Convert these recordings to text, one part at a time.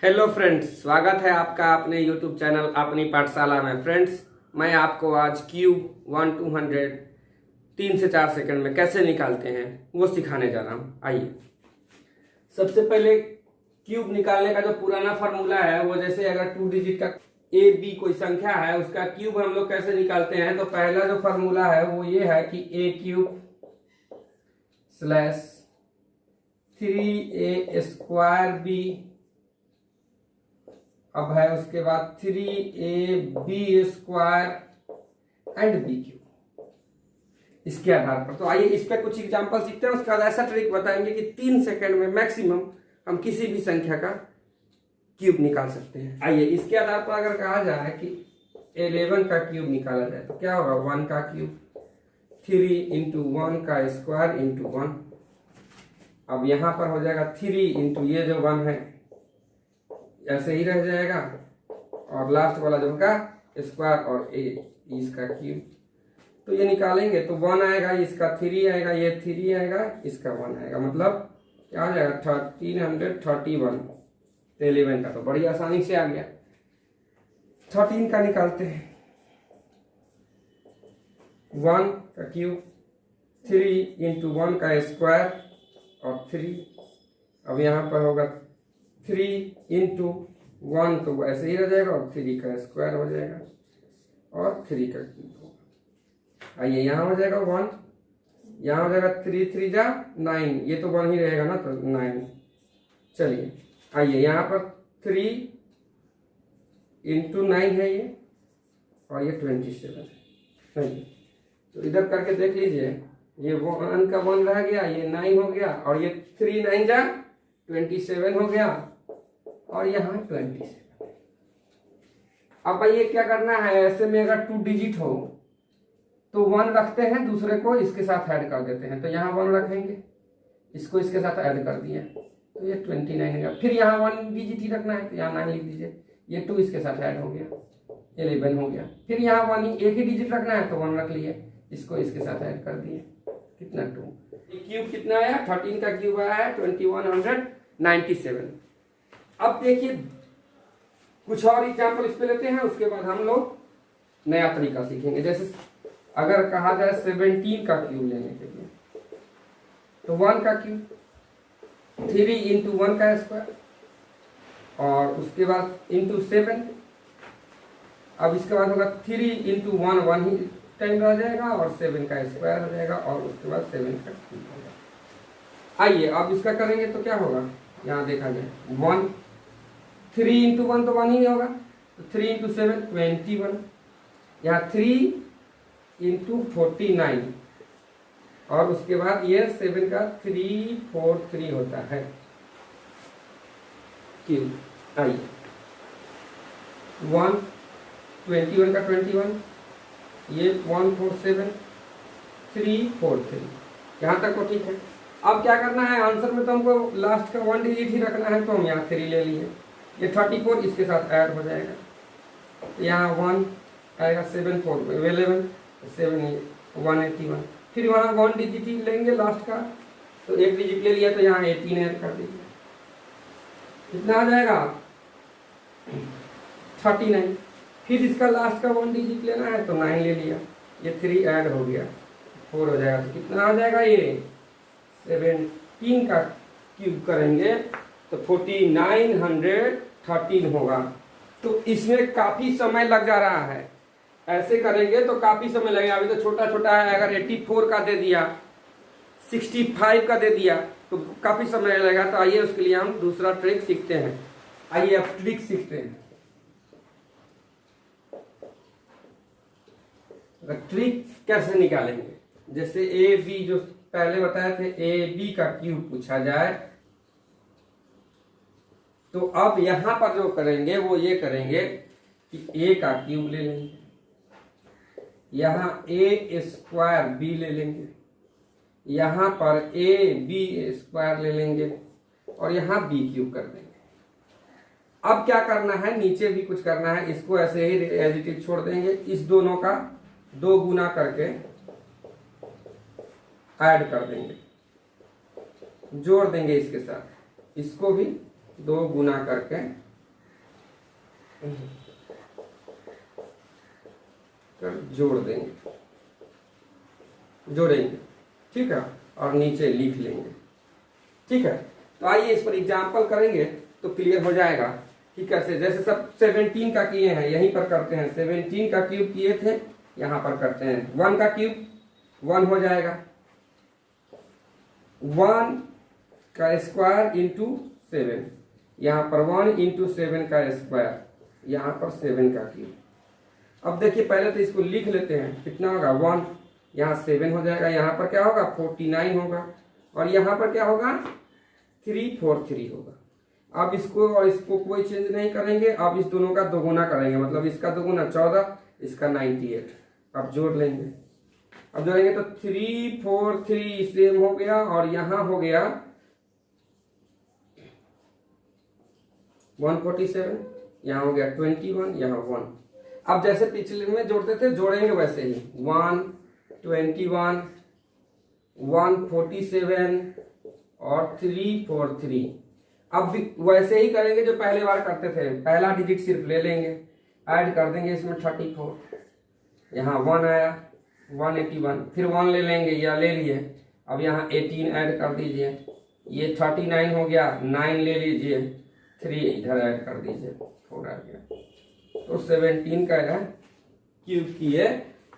Hello friends, स्वागत है आपका अपने यूट्यूब चैनल अपनी पाठशाला में। फ्रेंड्स, मैं आपको आज क्यूब 1 to 100 3 से 4 सेकंड में कैसे निकालते हैं वो सिखाने जा रहा हूँ। आइए, सबसे पहले क्यूब निकालने का जो पुराना फार्मूला है वो, जैसे अगर 2 डिजिट का ए बी कोई संख्या है उसका क्यूब हम लोग कैसे निकालते हैं, तो पहला जो फार्मूला है वो ये है कि ए क्यूब स्लैश 3a² बी, अब है उसके बाद 3ab² एंड बी क्यूब। इसके आधार पर तो आइए इस पे कुछ एग्जांपल सीखते हैं। उसके बाद ऐसा ट्रिक बताएंगे कि 3 सेकंड में मैक्सिमम हम किसी भी संख्या का क्यूब निकाल सकते हैं। आइए, इसके आधार पर अगर कहा जाए कि 11 का क्यूब निकाला जाए तो क्या होगा। 1 का क्यूब 3 × 1 का स्क्वायर इंटू 1। अब यहां पर हो जाएगा 3 इंटू ये जो 1 है ऐसे ही रह जाएगा, और लास्ट वाला जो का स्क्वायर और इसका क्यूब। तो ये निकालेंगे तो 1 आएगा, इसका 3 आएगा, ये 3 आएगा, इसका 1 आएगा, मतलब क्या आ जाएगा 1331। 11 का तो बड़ी आसानी से आ गया। 13 का निकालते हैं। 1 का क्यूब 3 × 1 का स्क्वायर और 3। अब यहाँ पर होगा 3 × 1 तो ऐसे ही रह जाएगा, और 3 का स्क्वायर हो जाएगा और 3 का क्यूब होगा। आइए, यहाँ हो जाएगा 1, यहाँ हो जाएगा 3 3 जा 9, ये तो 1 ही रहेगा ना, तो 9। चलिए, आइए यहाँ पर 3 × 9 है ये, और ये 27 है। नहीं, तो इधर करके देख लीजिए, ये 1 का 1 रह गया, ये 9 हो गया, और ये 3 9 जा 27 हो गया, और यहाँ 27। अब भाई ये क्या करना है, ऐसे में अगर 2 डिजिट हो तो 1 रखते हैं, दूसरे को इसके साथ ऐड कर देते हैं। तो यहाँ 1 रखेंगे, इसको इसके साथ ऐड कर दिया तो ये 29 गया। फिर यहाँ 1 डिजिट ही रखना है तो यहाँ 9 लिख दीजिए, ये 2 इसके साथ ऐड हो गया, 11 हो गया। फिर यहाँ 1 एक ही डिजिट रखना है तो 1 रख लिए, इसको इसके साथ ऐड कर दिए, कितना 2। क्यूब कितना आया, 13 का क्यूब आया है 2197। अब देखिए कुछ और एग्जाम्पल इस पे लेते हैं, उसके बाद हम लोग नया तरीका सीखेंगे। जैसे अगर कहा जाए 17 का क्यूब लेने के लिए, तो 1 का क्यूब 3 × 1 का स्क्वायर, और उसके बाद इंटू 7। अब इसके बाद होगा 3 × 1 1 ही टाइम रह जाएगा, और 7 का स्क्वायर हो जाएगा, और उसके बाद 7 का क्यूब होगा। आइए अब इसका करेंगे तो क्या होगा, यहाँ देखा जाए 1 3 × 1 तो 1 ही होगा, तो 3 × 7 21, यहाँ 3 × 49, और उसके बाद ये 7 का 343 होता है क्यूब। आइए 1 21 का 21, ये 147 343, यहाँ तक तो ठीक है। अब क्या करना है, आंसर में तो हमको लास्ट का 1 डिजिट ही रखना है, तो हम यहाँ 3 ले लिए, ये 34 इसके साथ ऐड हो जाएगा, तो यहाँ 1 आएगा, 7 4 11 7 181। फिर वहाँ 1 डिजिट ही लेंगे लास्ट का, तो 1 डिजिट ले लिया तो यहाँ 18 ऐड कर दीजिए, कितना आ जाएगा 39। फिर इसका लास्ट का 1 डिजिट लेना है तो 9 ले लिया, ये 3 ऐड हो गया, 4 हो जाएगा, तो कितना आ जाएगा, ये 17 का क्यूब करेंगे तो 4913 होगा। तो इसमें काफी समय लग जा रहा है, ऐसे करेंगे तो काफी समय लगेगा। अभी तो छोटा छोटा है, अगर 84 का दे दिया, 65 का दे दिया तो काफी समय लगेगा। तो आइए उसके लिए हम दूसरा ट्रिक सीखते हैं। आइए अब ट्रिक सीखते हैं। ट्रिक कैसे निकालेंगे, जैसे ए बी जो पहले बताए थे, ए बी का क्यूब पूछा जाए, तो अब यहां पर जो करेंगे वो ये करेंगे कि ए का क्यूब ले लेंगे, यहां a² बी ले लेंगे, यहां पर ab² ले लेंगे, और यहां b क्यूब कर देंगे। अब क्या करना है, नीचे भी कुछ करना है, इसको ऐसे ही एज इट इज छोड़ देंगे, इस दोनों का 2 गुना करके ऐड कर देंगे, जोड़ देंगे इसके साथ, इसको भी 2 गुना करके कर जोड़ देंगे, जोड़ेंगे, ठीक है, और नीचे लिख लेंगे, ठीक है। तो आइए इस पर एग्जाम्पल करेंगे तो क्लियर हो जाएगा कि कैसे। जैसे सब 17 का किए हैं, यहीं पर करते हैं। 17 का क्यूब किए थे, यहाँ पर करते हैं। 1 का क्यूब 1 हो जाएगा, 1 का स्क्वायर इंटू 7, यहाँ पर 1 इंटू 7 का स्क्वायर, यहाँ पर 7 का क्यूब। अब देखिए पहले तो इसको लिख लेते हैं, कितना होगा 1, यहाँ 7 हो जाएगा, यहाँ पर क्या होगा 49 होगा, और यहाँ पर क्या होगा 343 होगा। अब इसको और इसको कोई चेंज नहीं करेंगे, अब इस दोनों का दोगुना करेंगे, मतलब इसका दोगुना 14, इसका 98। अब जोड़ लेंगे, अब जोड़ेंगे तो 343 सेम हो गया, और यहाँ हो गया 147, यहाँ हो गया 21, यहाँ 1। अब जैसे पिछले में जोड़ते थे जोड़ेंगे वैसे ही, 121, 147 और 343। अब भी वैसे ही करेंगे जो पहले बार करते थे, पहला डिजिट सिर्फ ले लेंगे, ऐड कर देंगे इसमें 34, यहाँ 1 आया 181, फिर 1 ले लेंगे, या ले लिए। अब यहाँ 18 ऐड कर दीजिए, ये 39 हो गया, 9 ले लीजिए, 3 इधर ऐड कर दीजिए, 4 आ गया। तो 17 का है क्यूब किए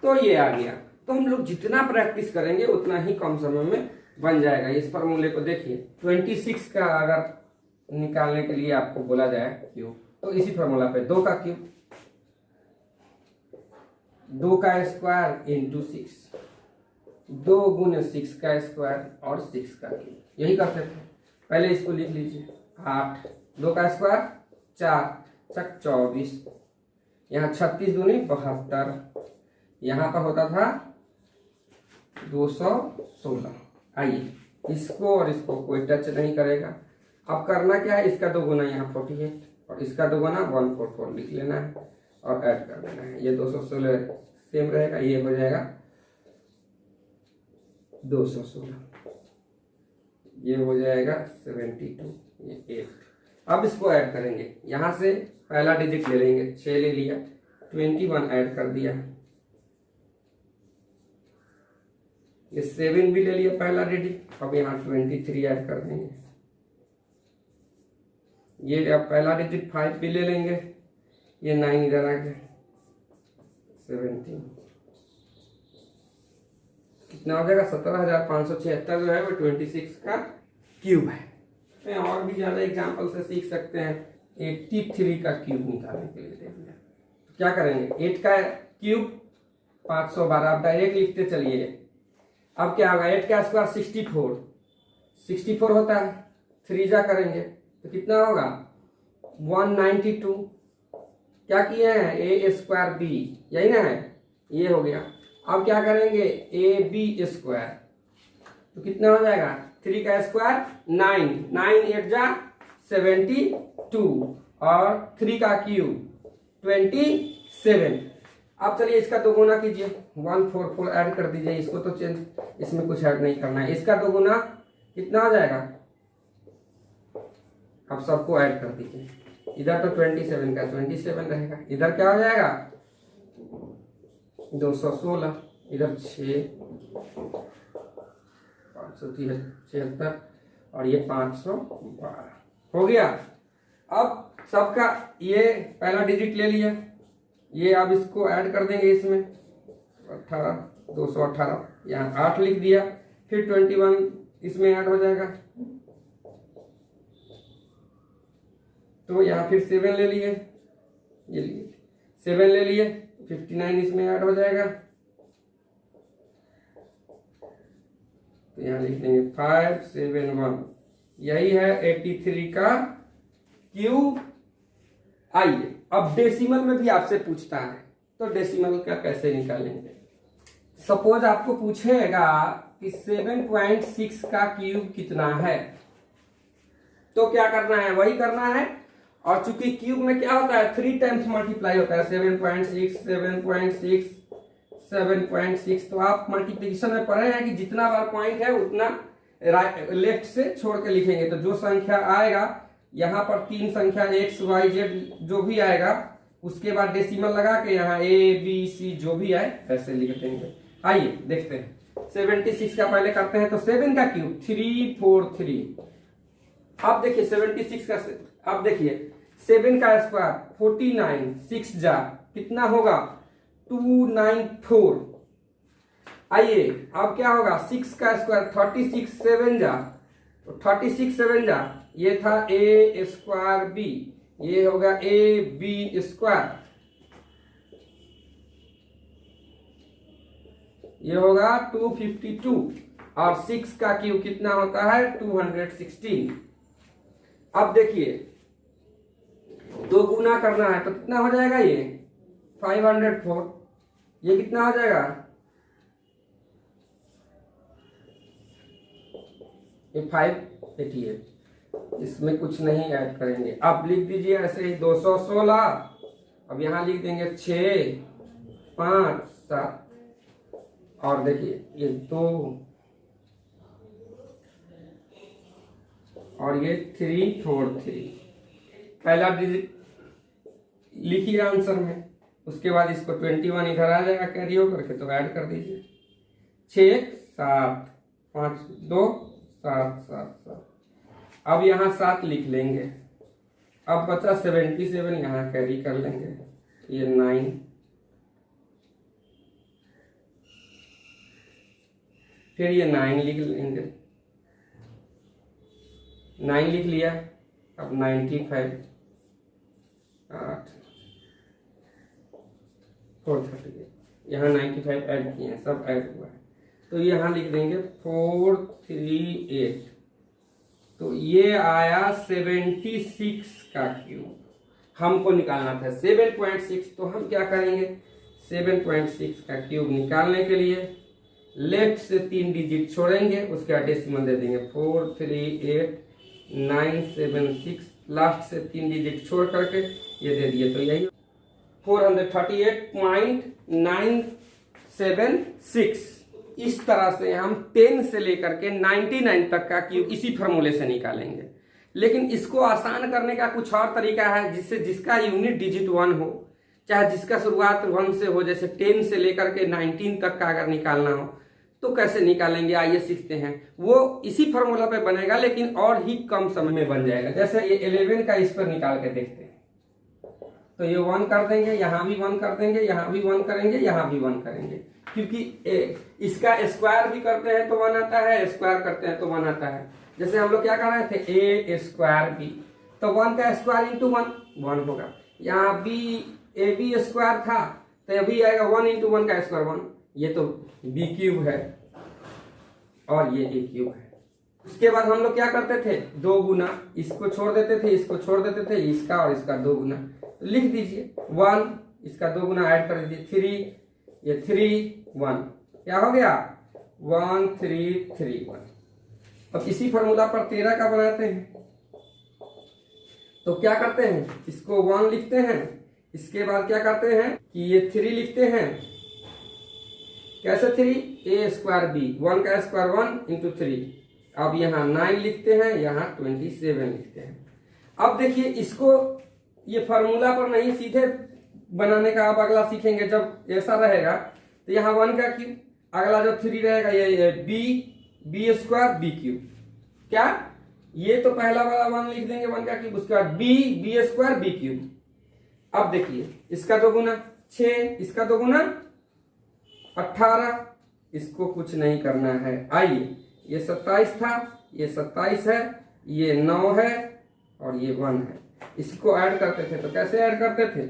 तो ये आ गया। तो हम लोग जितना प्रैक्टिस करेंगे उतना ही कम समय में बन जाएगा। इस फॉर्मूले को देखिए, 26 का अगर निकालने के लिए आपको बोला जाए क्यूब, तो इसी फॉर्मूला पे 2 का क्यूब, 2 का स्क्वायर इंटू 6, 2 गुने 6 का स्क्वायर और 6 का क्यूब, यही करते थे। पहले इसको लिख लीजिए, 8, 2 का स्क्वायर 4, 24, यहाँ 36 दूनी 72, यहाँ पर होता था 216। आइए इसको और इसको कोई टच नहीं करेगा। अब करना क्या है, इसका दोगुना यहाँ 48 और इसका दोगुना 144 लिख लेना है और ऐड कर देना है। ये 216 सेम रहेगा, ये हो जाएगा 216, ये हो जाएगा 72, ये 8। अब इसको ऐड करेंगे, यहाँ से पहला डिजिट ले लेंगे, 6 ले लिया, 21 ऐड कर दिया, ये 7 भी ले लिया पहला डिजिट, अब यहाँ 23 ऐड कर देंगे। ये अब पहला डिजिट 5 भी ले लेंगे, ये 9 इधर आ गया, 17, कितना हो जाएगा 17,576 जो है वो 26 का क्यूब है। तो और भी ज्यादा एग्जाम्पल से सीख सकते हैं। 83 का क्यूब निकालने के लिए देखिए तो क्या करेंगे, 8 का क्यूब 512, आप डायरेक्ट लिखते चलिए। अब क्या होगा, 8 का स्क्वायर 64 होता है, 3 जा करेंगे तो कितना होगा 192। क्या किए हैं, ए स्क्वायर बी, यही ना है, ये हो गया। अब क्या करेंगे, ए बी स्क्वायर, तो कितना हो जाएगा 3 का स्क्वायर 9, 9 8 जा 72 और 3 का क्यूब 27। अब चलिए इसका दोगुना कीजिए, 144 ऐड कर दीजिए, इसको तो चेंज, इसमें कुछ ऐड नहीं करना है। इसका दोगुना कितना हो जाएगा, अब सबको ऐड कर दीजिए। इधर तो 27 का 27 रहेगा, इधर क्या हो जाएगा 216, इधर 6, 576 और ये 512 हो गया। अब सबका ये पहला डिजिट ले लिया, ये अब इसको ऐड कर देंगे इसमें, 18, 218, यहाँ 8 लिख दिया, फिर 21 इसमें ऐड हो जाएगा, तो यहाँ फिर 7 ले लिए, ये लिए 7 ले लिए, 59 इसमें ऐड हो जाएगा, तो यहाँ लिख देंगे 571। यही है 83 का क्यूब। आइए अब डेसिमल में भी आपसे पूछता है, तो डेसिमल का कैसे निकालेंगे। सपोज आपको पूछेगा कि 7.6 का क्यूब कितना है, तो क्या करना है, वही करना है। और चूंकि क्यूब में क्या होता है 3 टाइम्स मल्टीप्लाई होता है, 7.6, 7.6, 7.6। तो आप मल्टीप्लिकेशन में पढ़े हैं कि जितना बार पॉइंट है उतना लेफ्ट से छोड़ के लिखेंगे। तो जो संख्या आएगा यहाँ पर 3 संख्या x y z जो भी आएगा उसके बाद डेसिमल लगा के यहाँ ABC जो भी आए ऐसे लिख देंगे। आइए देखते हैं 76 का पहले करते हैं। तो 7 का क्यूब 343। अब देखिए 76 का अब देखिए 7 का स्क्वायर 49, 6 जा कितना होगा 294। आइए अब क्या होगा 6 का स्क्वायर 36, 7 जा तो 36, 7 जा ये था A स्क्वायर B, ये होगा AB स्क्वायर, ये होगा 252 और 6 का क्यूब कितना होता है 216। अब देखिए 2 गुना करना है तो कितना हो जाएगा ये 504, ये कितना हो जाएगा ये 588। इसमें कुछ नहीं ऐड करेंगे। अब लिख दीजिए ऐसे ही 216। अब यहां लिख देंगे 6, 5, 7 और देखिए ये 2 और ये 343। पहला डिजिट लिखिए आंसर में, उसके बाद इसको 21 इधर आ जाएगा कैरी होकर के तो ऐड कर दीजिए 6, 7, 5, 2, 7, 7, 7। अब यहाँ 7 लिख लेंगे। अब बचा 77, यहाँ कैरी कर लेंगे ये 9, फिर ये 9 लिख लेंगे, 9 लिख लिया। अब 95, 8, 438 यहाँ 95 ऐड किए हैं, सब ऐड हुआ है तो यहाँ लिख देंगे 438। तो ये आया 76 का क्यूब। हमको निकालना था 7.6, तो हम क्या करेंगे 7.6 का क्यूब निकालने के लिए लेफ्ट से 3 डिजिट छोड़ेंगे, उसके बाद डेसिमल दे देंगे 438,976, लास्ट से 3 डिजिट छोड़ करके ये दे दिए तो यही 438.976। इस तरह से हम 10 से लेकर के 99 तक का क्यूब इसी फॉर्मूले से निकालेंगे। लेकिन इसको आसान करने का कुछ और तरीका है, जिससे जिसका यूनिट डिजिट 1 हो, चाहे जिसका शुरुआत 1 से हो, जैसे 10 से लेकर के 19 तक का अगर निकालना हो तो कैसे निकालेंगे आइए सीखते हैं। वो इसी फॉर्मूला पे बनेगा लेकिन और ही कम समय में बन जाएगा। जैसे ये 11 का इस पर निकाल के देखते हैं तो ये 1 कर देंगे, यहाँ भी 1 कर देंगे, यहाँ भी 1 करेंगे, यहाँ भी 1 करेंगे, क्योंकि इसका स्क्वायर भी करते हैं तो 1 आता है, स्क्वायर करते हैं तो 1 आता है। जैसे हम लोग क्या कर रहे थे A स्क्वायर B, तो 1 का स्क्वायर इंटू 1 होगा। यहाँ AB स्क्वायर था तो अभी आएगा 1 इंटू 1 का स्क्वायर 1, ये तो B क्यूब है और ये A क्यूब है। उसके बाद हम लोग क्या करते थे 2 गुना, इसको छोड़ देते थे, इसको छोड़ देते थे, इसका और इसका 2 गुना, तो लिख दीजिए 1, इसका 2 गुना ऐड कर दीजिए 3, ये 3, 1 क्या हो गया 1, 3, 3, 1। अब इसी फॉर्मूला पर 13 का बनाते हैं तो क्या करते हैं इसको 1 लिखते हैं, इसके बाद क्या करते हैं कि ये 3 लिखते हैं। कैसे 3 A स्क्वायर B, 1 का स्क्वायर 1 इंटू 3। अब यहाँ 9 लिखते हैं, यहाँ 27 लिखते हैं। अब देखिए इसको ये फार्मूला पर नहीं सीधे बनाने का अब अगला सीखेंगे। जब ऐसा रहेगा तो यहाँ 1 का क्यूब, अगला जो 3 रहेगा ये B स्क्वायर B क्यूब, क्या ये तो पहला वाला 1 लिख देंगे 1 का क्यूब, उसके बाद B स्क्वायर B क्यूब। अब देखिए इसका 2 गुना 6, इसका 2 गुना 18, इसको कुछ नहीं करना है। आइए ये 27 था, ये 27 है, ये 9 है और ये 1 है, इसको ऐड करते थे तो कैसे ऐड करते थे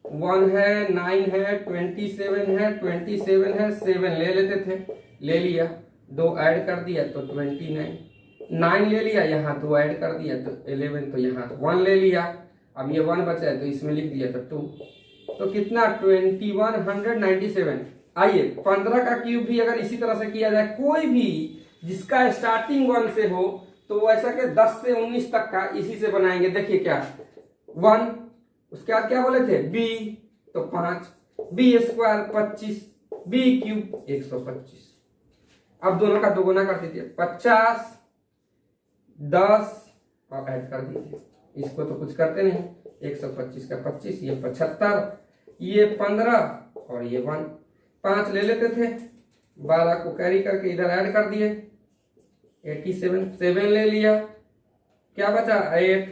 1 है, 9 है, 27 है, 27 है, 7 ले लेते थे, ले लिया, 2 ऐड कर दिया तो 29, 9 ले लिया, यहाँ 2 ऐड कर दिया तो 11, तो यहाँ 1 ले लिया, अब ये 1 बचा है तो इसमें लिख दिया तो 2, तो कितना 2197। आइए 15 का क्यूब भी अगर इसी तरह से किया जाए, कोई भी जिसका स्टार्टिंग 1 से हो तो ऐसा के 10 से 19 तक का इसी से बनाएंगे। देखिए क्या 1, उसके बाद क्या बोले थे B तो 5, B स्क्वायर 25, B क्यूब 125। अब दोनों का 2 गुना कर दीजिए 50, 10 और ऐड कर दीजिए, इसको तो कुछ करते नहीं, 125 का 25, ये 75, ये 15 और ये 1, 5 ले लेते थे, 12 को कैरी करके इधर ऐड कर दिए, 87, 7 ले लिया, क्या बचा 8,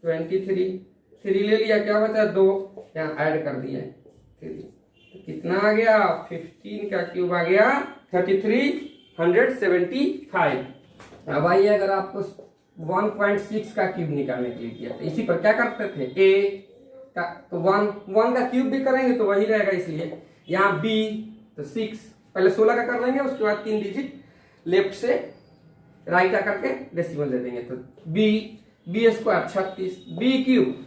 23, 3 ले लिया, क्या बचा 2, यहाँ ऐड कर दिया 3, तो कितना आ गया 15 का क्यूब आ गया 3375। अब आइए अगर आपको 1.6 का क्यूब निकालने के लिए दिया तो इसी पर क्या करते थे, ए का तो 1 का क्यूब भी करेंगे तो वही रहेगा, इसलिए यहाँ बी तो 6, पहले 16 का कर लेंगे, उसके बाद 3 डिजिट लेफ्ट से राइट आकर के डेसिमल दे देंगे, तो बी स्क्वायर 36, बी क्यूब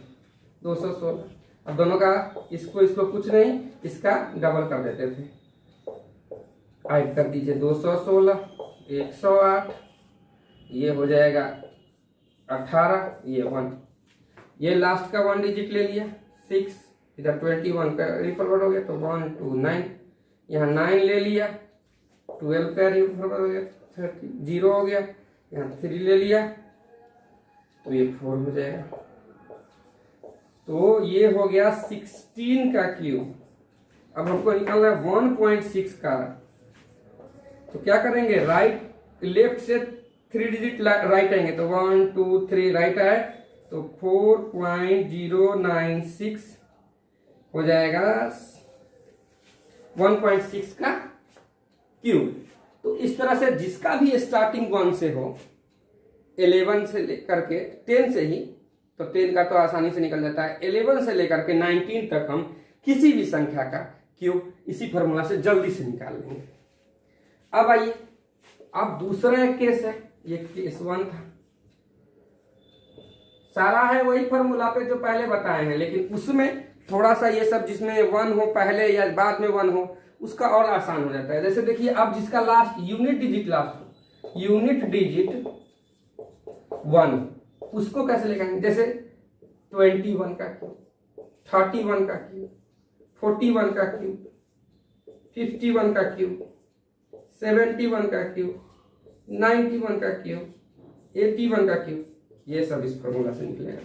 216। अब दोनों का इसको कुछ नहीं, इसका डबल कर देते थे, ऐड कर दीजिए 216, 108, ये हो जाएगा 18, ये 1, ये लास्ट का 1 डिजिट ले लिया 6, इधर 21 का रिफॉरवर्ड हो गया तो 1 2 9, यहाँ 9 ले लिया, 12 का रिफॉरवर्ड हो गया 30, 0 हो गया, यहाँ 3 ले लिया तो ये 4 हो जाएगा, तो ये हो गया 16 का क्यूब। अब हमको निकालना है 1.6 का, तो क्या करेंगे, राइट लेफ्ट से 3 डिजिट राइट आएंगे, तो 1 2 3 राइट आए तो 4.096 हो जाएगा 1.6 का क्यूब। तो इस तरह से जिसका भी स्टार्टिंग 1 से हो, 11 से लेकर के 10 से ही, तो 10 का तो आसानी से निकल जाता है, 11 से लेकर के 19 तक हम किसी भी संख्या का क्यूब इसी फॉर्मूला से जल्दी से निकाल लेंगे। अब आइए, अब दूसरा एक केस है, ये केस 1 था, सारा है वही फॉर्मूला पे जो पहले बताए हैं, लेकिन उसमें थोड़ा सा ये सब जिसमें 1 हो पहले या बाद में 1 हो, उसका और आसान हो जाता है। जैसे देखिए, अब जिसका लास्ट यूनिट डिजिट लास्ट हो, यूनिट डिजिट 1, उसको कैसे लिखेंगे, जैसे 21 का क्यूब, 31 का क्यूब, 41 का क्यूब, 51 का क्यूब, 71 का क्यूब, 91 का क्यूब, 81 का क्यूब, ये सब इस फॉर्मूला से निकलेगा।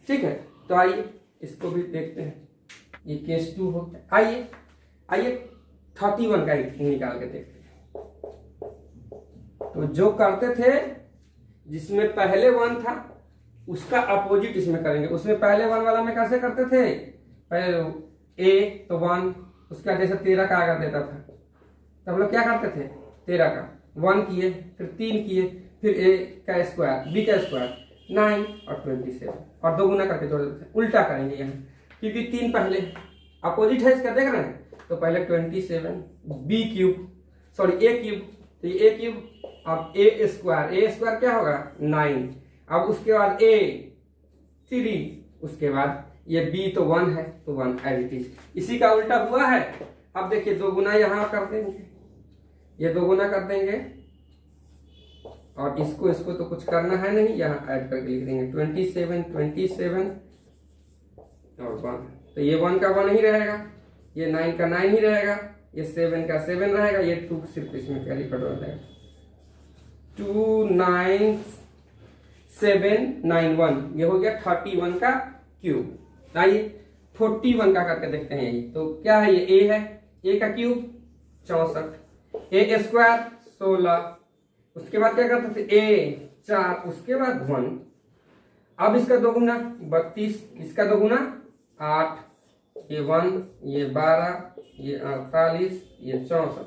ठीक है, तो आइए इसको भी देखते हैं, ये केस 2 हो गया। आइए 31 का निकाल के देखते हैं। तो जो करते थे, जिसमें पहले 1 था उसका अपोजिट इसमें करेंगे। उसमें पहले 1 वाला में कैसे करते थे, पहले ए तो 1, उसका जैसे 13 का आकर देता था, तो हम लोग क्या करते थे, 13 का 1 किए, फिर 3 किए, फिर ए का स्क्वायर, बी का स्क्वायर 9 और 27, और 2 गुना करके जोड़ देते थे। उल्टा करेंगे यहाँ, क्योंकि 3 पहले अपोजिट है इसका, देख रहे हैं, तो पहले 27 बी क्यूब, सॉरी ए क्यूब, तो ये ए क्यूब, अब ए स्क्वायर क्या होगा 9, अब उसके बाद ए 3, उसके बाद ये बी तो 1 है तो 1 एज इट इज, इसी का उल्टा हुआ है। अब देखिए 2 गुना यहाँ कर देंगे, ये 2 गुना कर देंगे, और इसको तो कुछ करना है नहीं, यहाँ ऐड करके लिख देंगे 27 और 1, तो ये 1 का 1 ही रहेगा, ये 9 का 9 ही रहेगा, ये 7 का 7 रहेगा, ये 2 सिर्फ इसमें कैरी कर जाएगा, 29791, ये हो गया 31 का क्यूब। आइए 41 का करके देखते हैं। यही तो क्या है, ये ए है, ए का क्यूब 64, ए स्क्वायर 16, उसके बाद क्या करते थे, ए 4, उसके बाद 1, अब इसका 2 गुना 32, इसका 2 गुना 8, ये 1, ये 12, ये 48, ये 64,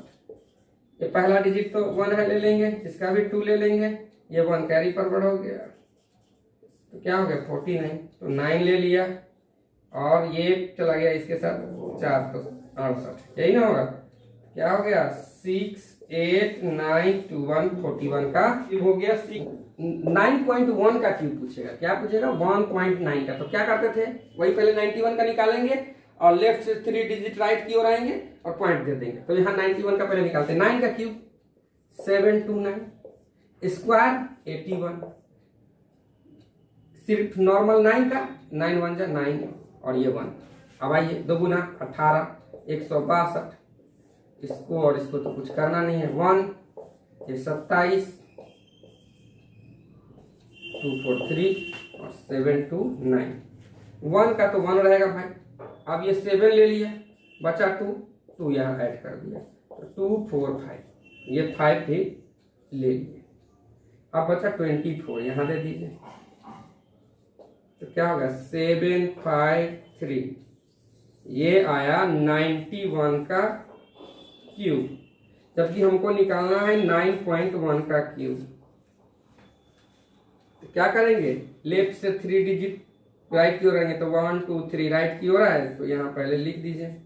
ये पहला डिजिट तो 1 है, ले लेंगे, इसका भी 2 ले लेंगे, ये 1 कैरी फॉरवर्ड हो गया, तो क्या हो गया 49, तो 9 ले लिया, और ये चला गया इसके साथ 4, तो 68, यही ना होगा, क्या हो गया 6 8 9 2 1 41 का क्यूब हो गया। 9.1 का क्यूब पूछेगा, क्या पूछेगा 1.9 का, तो क्या करते थे, वही पहले 91 का निकालेंगे और लेफ्ट से 3 डिजिट राइट की ओर आएंगे और पॉइंट दे देंगे, तो यहाँ 91 का पहले निकालते हैं। 9 का क्यूब 729, स्क्वायर 81, सिर्फ नॉर्मल 9 का 9 1 जा 9 और ये 1। अब आइए 2 गुना 18 162, इसको और इसको तो कुछ करना नहीं है, 1, ये 27 2 4 3 और 7 2 9, 1 का तो 1 रहेगा भाई। अब ये 7 ले लिया, बचा 2 यहाँ ऐड कर दिया, तो 2 4 5, ये 5 भी ले लिए। अब बचा 24, यहाँ दे दीजिए, तो क्या होगा 7 5 3, ये आया 91 का क्यूब, जबकि हमको निकालना है 9.1 का क्यूब। तो क्या करेंगे, लेफ्ट से 3 डिजिट राइट की ओर रहेंगे, तो 1 2 3 राइट की ओर आए, तो यहाँ पहले लिख दीजिए,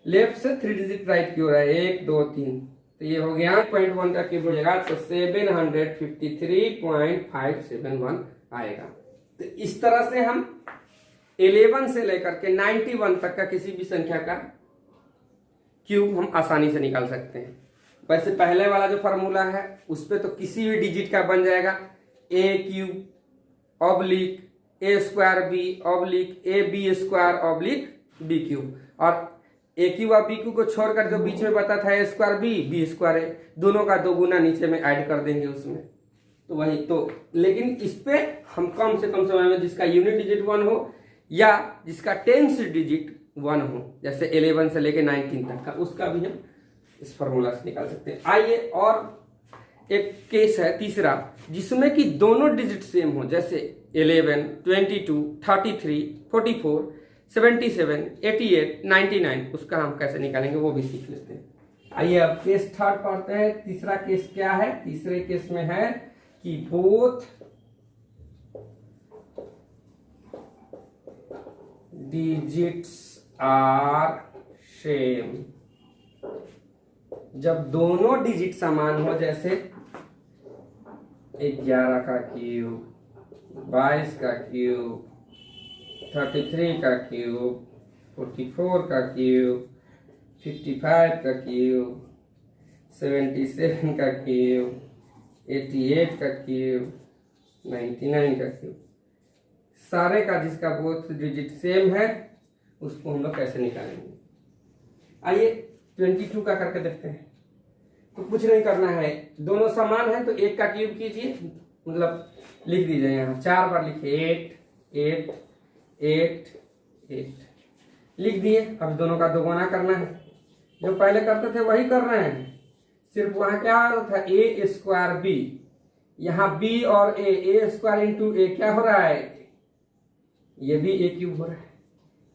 लेफ्ट से 3 डिजिट राइट की ओर आए, 1 2 3, तो ये हो गया 0.1 का क्यूब हो जाएगा, तो 753.571 आएगा। तो इस तरह से हम 11 से लेकर के 91 तक का किसी भी संख्या का क्यूब हम आसानी से निकाल सकते हैं। वैसे पहले वाला जो फार्मूला है उस पर तो किसी भी डिजिट का बन जाएगा, A cube oblique A square B oblique A B square oblique B cube, और ए क्यूब और बी क्यूब को छोड़कर जो बीच में बता था A square B square A, दोनों का 2 गुना नीचे में ऐड कर देंगे उसमें, तो वही तो। लेकिन इस पे हम कम से कम समय में जिसका यूनिट डिजिट 1 हो या जिसका 10th डिजिट 1 हो, जैसे 11 से लेके 19 तक का, उसका भी हम इस फॉर्मूला से निकाल सकते हैं। आइए और एक केस है तीसरा, जिसमें कि दोनों डिजिट सेम हो, जैसे 11 22 33 44 77 88 99, उसका हम कैसे निकालेंगे वो भी सीख लेते हैं। आइए अब केस थर्ड पढ़ते हैं। तीसरा केस क्या है, तीसरे केस में है कि बोथ डिजिट्स आर सेम। जब दोनों डिजिट समान हो, जैसे 11 का क्यूब, 22 का क्यूब, 33 का क्यूब, 44 का क्यूब, 55 का क्यूब, 77 का क्यूब, 88 का क्यूब, 99 का क्यूब, सारे का जिसका बोथ डिजिट सेम है उसको हम लोग कैसे निकालेंगे। आइए 22 का करके देखते हैं। तो कुछ नहीं करना है, दोनों समान है तो 1 का क्यूब कीजिए, मतलब लिख दीजिए, यहाँ 4 बार लिखिए, 8 8 8 8 लिख दिए। अब दोनों का 2 गुना करना है, जो पहले करते थे वही कर रहे हैं, सिर्फ वहां क्या था, ए स्क्वायर बी, यहाँ बी और ए स्क्वायर इंटू ए क्या हो रहा है, ये भी ए क्यूब हो रहा है।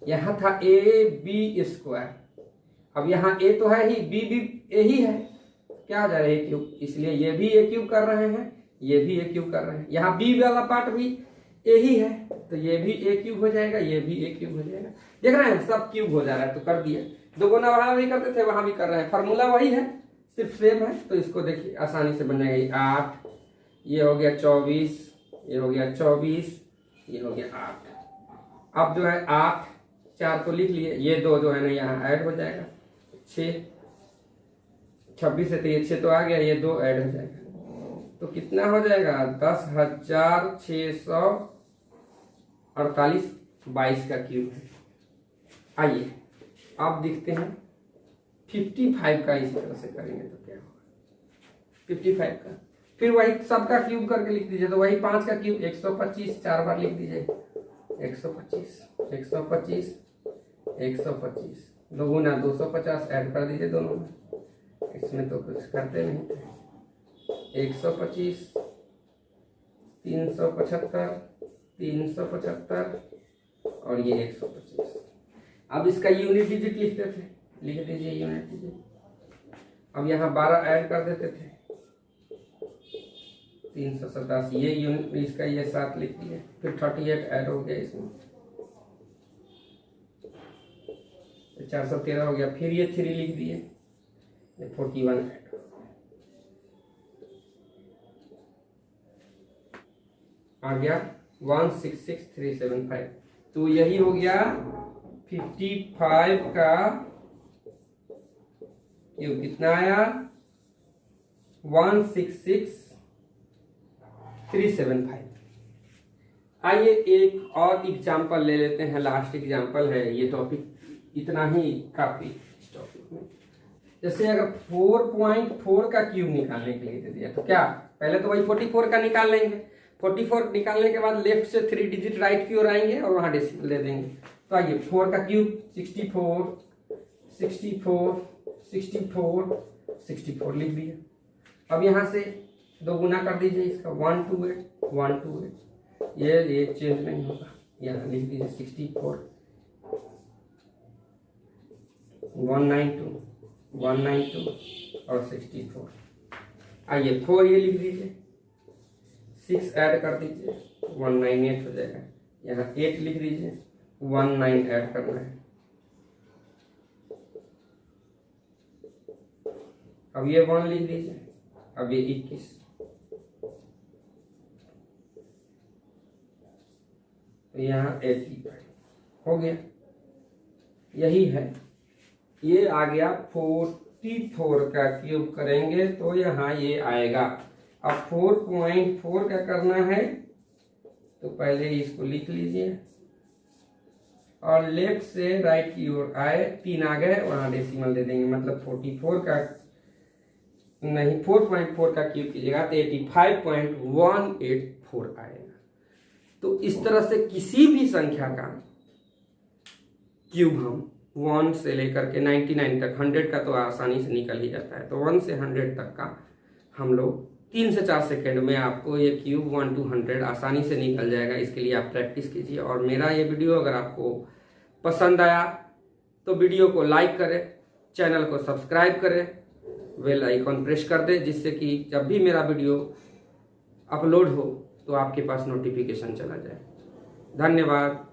यहाँ था ए बी स्क्वायर, अब यहाँ ए तो है ही, बी भी ए ही है, क्या हो जा रहा है ए क्यूब, इसलिए ये भी ए क्यूब कर रहे हैं, ये भी ए क्यूब कर रहे हैं। यहाँ बी वाला पार्ट भी ए ही है, तो ये भी ए क्यूब हो जाएगा, ये भी ए क्यूब हो जाएगा। देख रहे हैं सब क्यूब हो जा रहा है, तो कर दिया। 2 गुना वहां भी करते थे, वहां भी कर रहे हैं, फार्मूला वही है, सिर्फ सेम है। तो इसको देखिए आसानी से बन जाएगा 8, ये हो गया 24, ये हो गया 24, ये हो गया 8। अब जो है 8 4 तो लिख लिए, ये 2 जो है ना यहाँ ऐड हो जाएगा, 6 26 है तो ये 6 तो आ गया, ये 2 ऐड हो जाएगा, तो कितना हो जाएगा 10,648, 22 का क्यूब है। आइए अब देखते हैं 55 का, इसी तरह से करेंगे तो क्या होगा 55 का, फिर वही सबका क्यूब करके लिख दीजिए, तो वही 5 का क्यूब 125, 4 बार लिख दीजिए, 125 125 125, 2 गुना 250 ऐड कर दीजिए दोनों में, इसमें तो कुछ करते नहीं थे, 125 375 375 और ये 125। अब इसका यूनिट डिजिट लिखते थे, लिख दीजिए यूनिट डिजिट। अब यहाँ 12 ऐड कर देते थे, 387, ये यूनिट इसका ये 7 लिख दिए, फिर 38 ऐड हो गया इसमें, 413 हो गया, फिर ये 3 लिख दिए, 41 ऐड हो गया, आ गया 166375। तो यही हो गया 55 का क्यूब, कितना आया 166375। आइए एक और एग्जाम्पल ले लेते हैं, लास्ट एग्जाम्पल है, ये टॉपिक इतना ही काफी इस टॉपिक में। जैसे अगर 4.4 का क्यूब निकालने के लिए दे दिया, तो क्या पहले तो वही 44 का निकाल लेंगे, 44 निकालने के बाद लेफ्ट से 3 डिजिट राइट की ओर आएंगे और वहां डेसिमल ले देंगे। तो आइए 4 का क्यूब 64, 64, 64, 64 लिख दिया। अब यहाँ से 2 गुना कर दीजिए इसका 128, 128, ये चेंज नहीं होगा, यहाँ लिख दीजिए 64, 192, 192 और 64। आइए 4 ये लिख दीजिए, 6 ऐड कर दीजिए 198 हो जाएगा। यहाँ 8 लिख दीजिए, 19 ऐड करना है। अब ये 1 लिख दीजिए, अब ये 21, तो यहाँ 85 हो गया। यही है, ये आ गया 44 का क्यूब करेंगे तो यहाँ ये आएगा। अब 4.4 का करना है तो पहले इसको लिख लीजिए और लेफ्ट से राइट की ओर आए, 3 आ गए, वहां डेसिमल दे देंगे, मतलब 44 का नहीं 4.4 का क्यूब कीजिएगा तो 85.184 आएगा। तो इस तरह से किसी भी संख्या का क्यूब हम 1 से लेकर के 99 तक, 100 का तो आसानी से निकल ही जाता है, तो 1 से 100 तक का हम लोग 3 से 4 सेकंड में आपको ये क्यूब 1 to 100 आसानी से निकल जाएगा। इसके लिए आप प्रैक्टिस कीजिए। और मेरा ये वीडियो अगर आपको पसंद आया तो वीडियो को लाइक करें, चैनल को सब्सक्राइब करें, बेल आइकॉन प्रेस कर दें, जिससे कि जब भी मेरा वीडियो अपलोड हो तो आपके पास नोटिफिकेशन चला जाए। धन्यवाद।